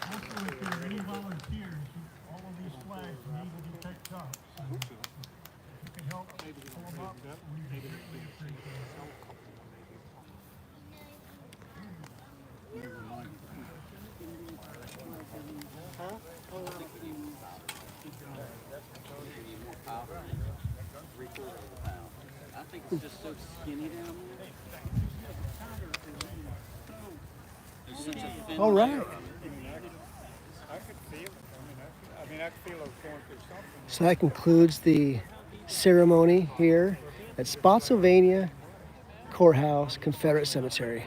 Also, if there are any volunteers, all of these flags need to be picked up. So if you can help pull them up, we greatly appreciate it. I think it's just so skinny down there. There's such a thin All right. I could feel it. I could feel I was going through something. So that concludes the ceremony here at Spotsylvania Courthouse, Confederate Cemetery.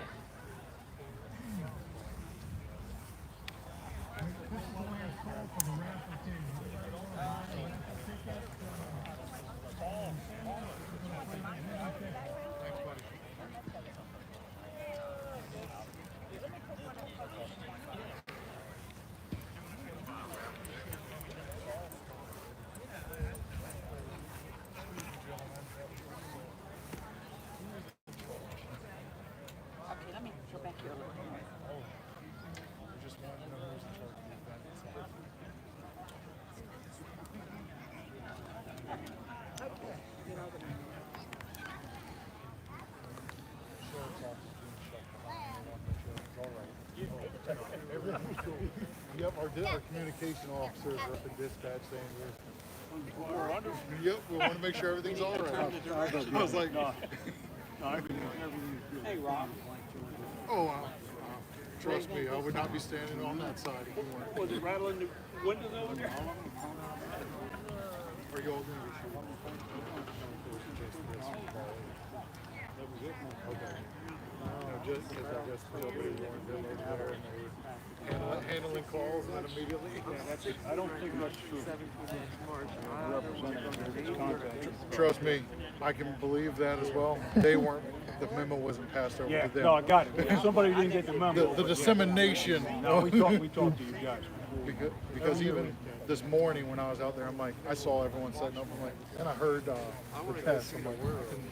Okay, let me go back here a little bit. Yep, our communication officers are up in dispatch saying yep, we want to make sure everything's all right. I was like, Hey, Rob. oh, trust me, I would not be standing on that side if you weren't. Was it rattling the windows over there? Are you all going to be shooting? That was it? Okay. No, just because I guess nobody warned them over there and they were handling calls and then immediately. I don't think that's true. Trust me, I can believe that as well. They weren't, the memo wasn't passed over Yeah, to them. no, I got it. Somebody didn't get the memo. The dissemination. No, we talked to you guys. Because even this morning when I was out there, I'm like, I saw everyone setting up. I'm like, and I heard the test. I'm like, I can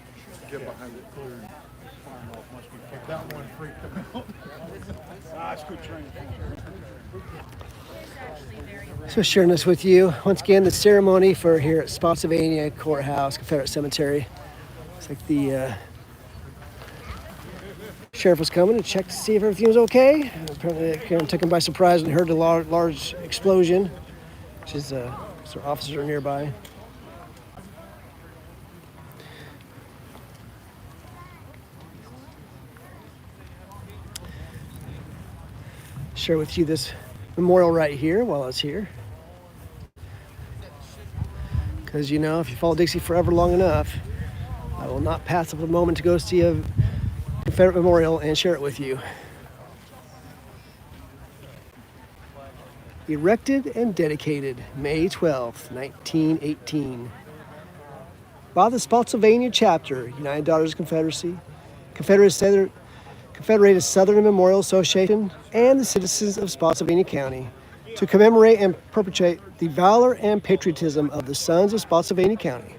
get behind it. That one freaked them out. It's good training. So sharing this with you once again, the ceremony for here at Spotsylvania Courthouse, Confederate Cemetery. Looks like the sheriff was coming to check to see if everything was okay. Apparently, it kind of took him by surprise when he heard the large explosion, which is so officers are nearby. Share with you this memorial right here while it's here. Because you know, if you follow Dixie forever long enough, I will not pass up a moment to go see a Confederate memorial and share it with you. Erected and dedicated May 12th, 1918. By the Spotsylvania chapter, United Daughters of Confederacy, Confederated Southern Memorial Association, and the citizens of Spotsylvania County to commemorate and perpetuate the valor and patriotism of the sons of Spotsylvania County,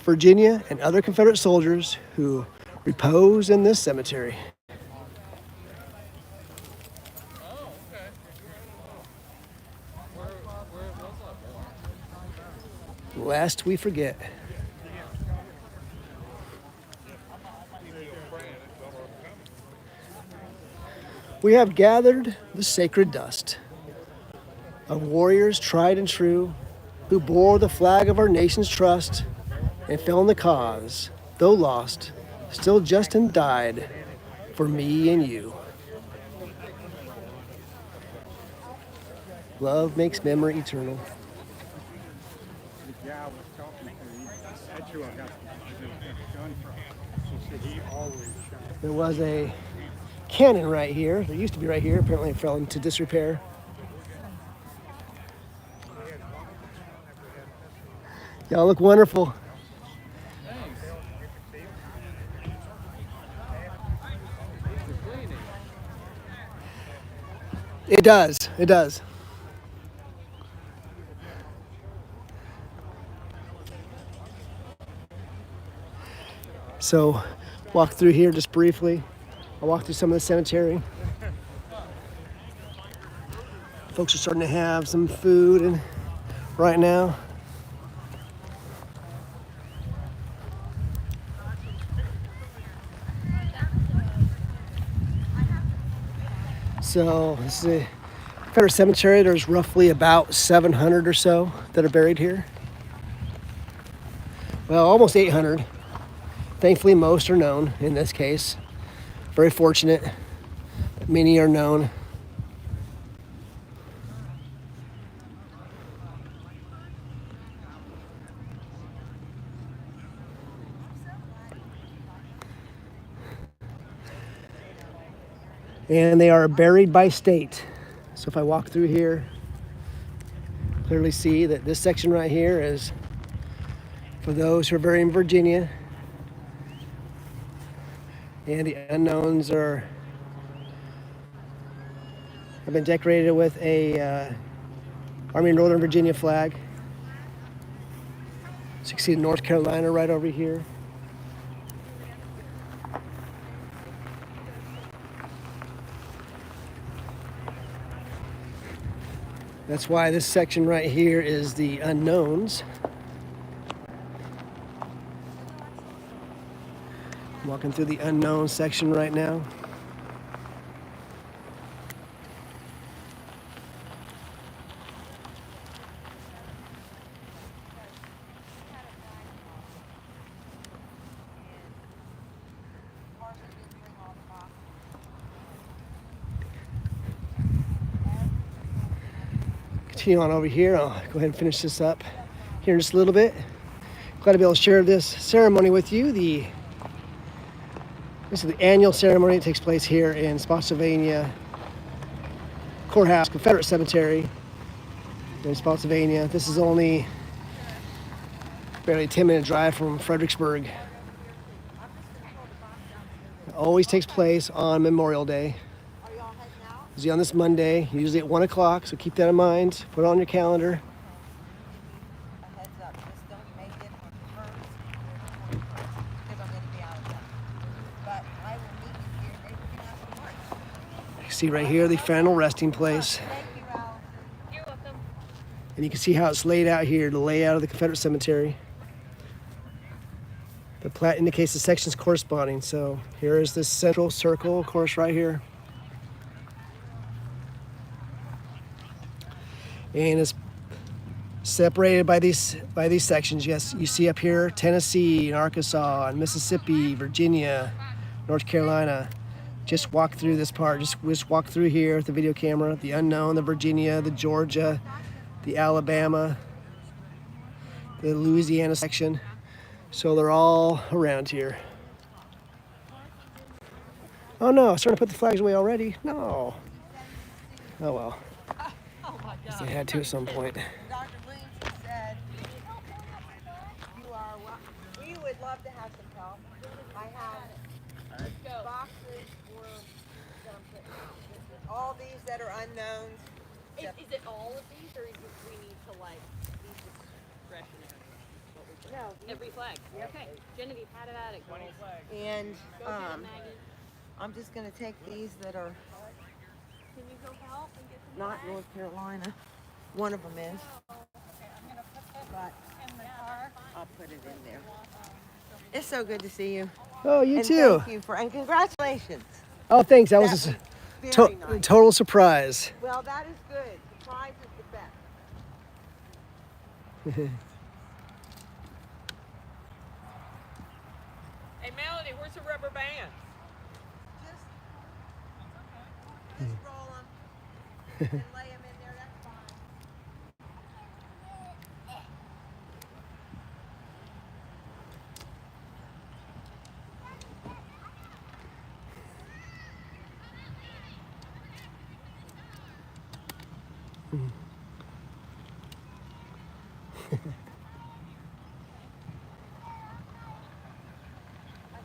Virginia, and other Confederate soldiers who repose in this cemetery. Lest we forget. We have gathered the sacred dust of warriors tried and true who bore the flag of our nation's trust and fell in the cause, though lost, still just and died for me and you. Love makes memory eternal. The guy I was talking to, that's who I got the gun from. He always shines. There was a cannon right here. There used to be right here. Apparently it fell into disrepair. Y'all look wonderful. It does. It does. So, walk through here just briefly. I'll walk through some of the cemetery. Folks are starting to have some food and right now. So this is a Confederate cemetery. There's roughly about 700 or so that are buried here. Well, almost 800. Thankfully, most are known in this case. Very fortunate that many are known. And they are buried by state. So if I walk through here, clearly see that this section right here is for those who are buried in Virginia. And the unknowns have been decorated with a Army of Northern Virginia flag. So you can see North Carolina right over here. That's why this section right here is the unknowns. I'm walking through the unknown section right now. Continue on over here. I'll go ahead and finish this up here in just a little bit. Glad to be able to share this ceremony with you. This is the annual ceremony that takes place here in Spotsylvania Courthouse, Confederate Cemetery in Spotsylvania. This is only barely a 10-minute drive from Fredericksburg. It always takes place on Memorial Day. Usually on this Monday, usually at 1 o'clock, so keep that in mind. Put it on your calendar. A heads up, just don't make it first, because I'm going to be out of town. But I will meet you here maybe after March. You see right here the final resting place. Thank you, Al. You're welcome. And you can see how it's laid out here, the layout of the Confederate Cemetery. The plat indicates the sections corresponding. So here is this central circle, of course, right here. And it's separated by these sections. Yes, you see up here Tennessee and Arkansas and Mississippi, Virginia, North Carolina. Just walk through this part. Just walk through here with the video camera. The unknown, the Virginia, the Georgia, the Alabama, the Louisiana section. So they're all around here. Oh no, I'm starting to put the flags away already. No. Oh well. Guess they had to at some point. Dr. Lindsay said, you are welcome. We would love to have some help. I have boxes for all these that are unknowns. Is it all of these, or is it we need to like these discretionary? No. Every flag. Okay. Genevieve, how did that go? And Go get it, Maggie. I'm just going to take these that are Can you go help and get some not flags? North Carolina. One of them is. But I'll put it in there. It's so good to see you. Oh, you And too. thank you and congratulations. Oh, thanks. That was a Very nice. total surprise. Well, that is good. Surprise is the best. Hey, Melanie, where's the rubber bands? Just roll them and lay them in there. That's fine. I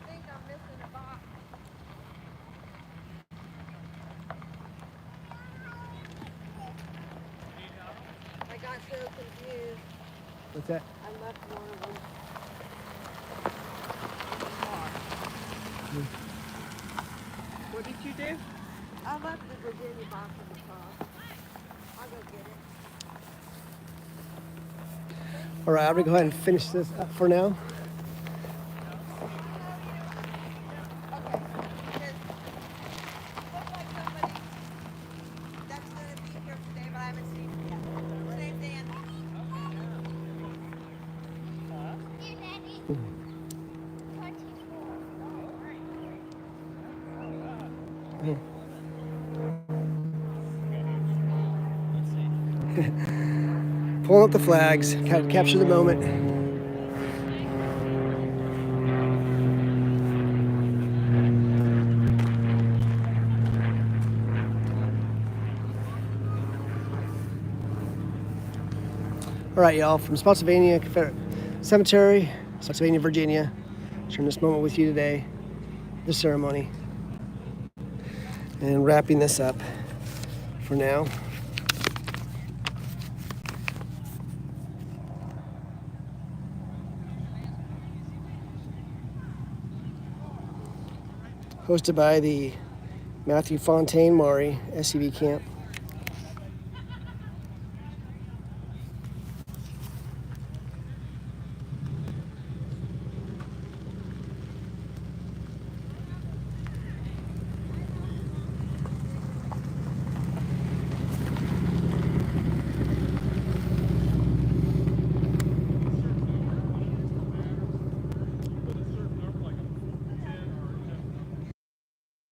think I'm missing a box. I got so confused. What's that? I left one of them. What did you do? I left the Virginia box in the car. I'll go get it. All right, I'm gonna go ahead and finish this up for now. Okay. Because looks like somebody that's gonna be here today, but I haven't seen him yet. His name's Andy. Pulling up the flags, capture the moment. All right, y'all, from Spotsylvania Confederate Cemetery, Spotsylvania, Virginia, sharing this moment with you today, the ceremony, and wrapping this up for now. Hosted by the Matthew Fontaine Maury SCV Camp.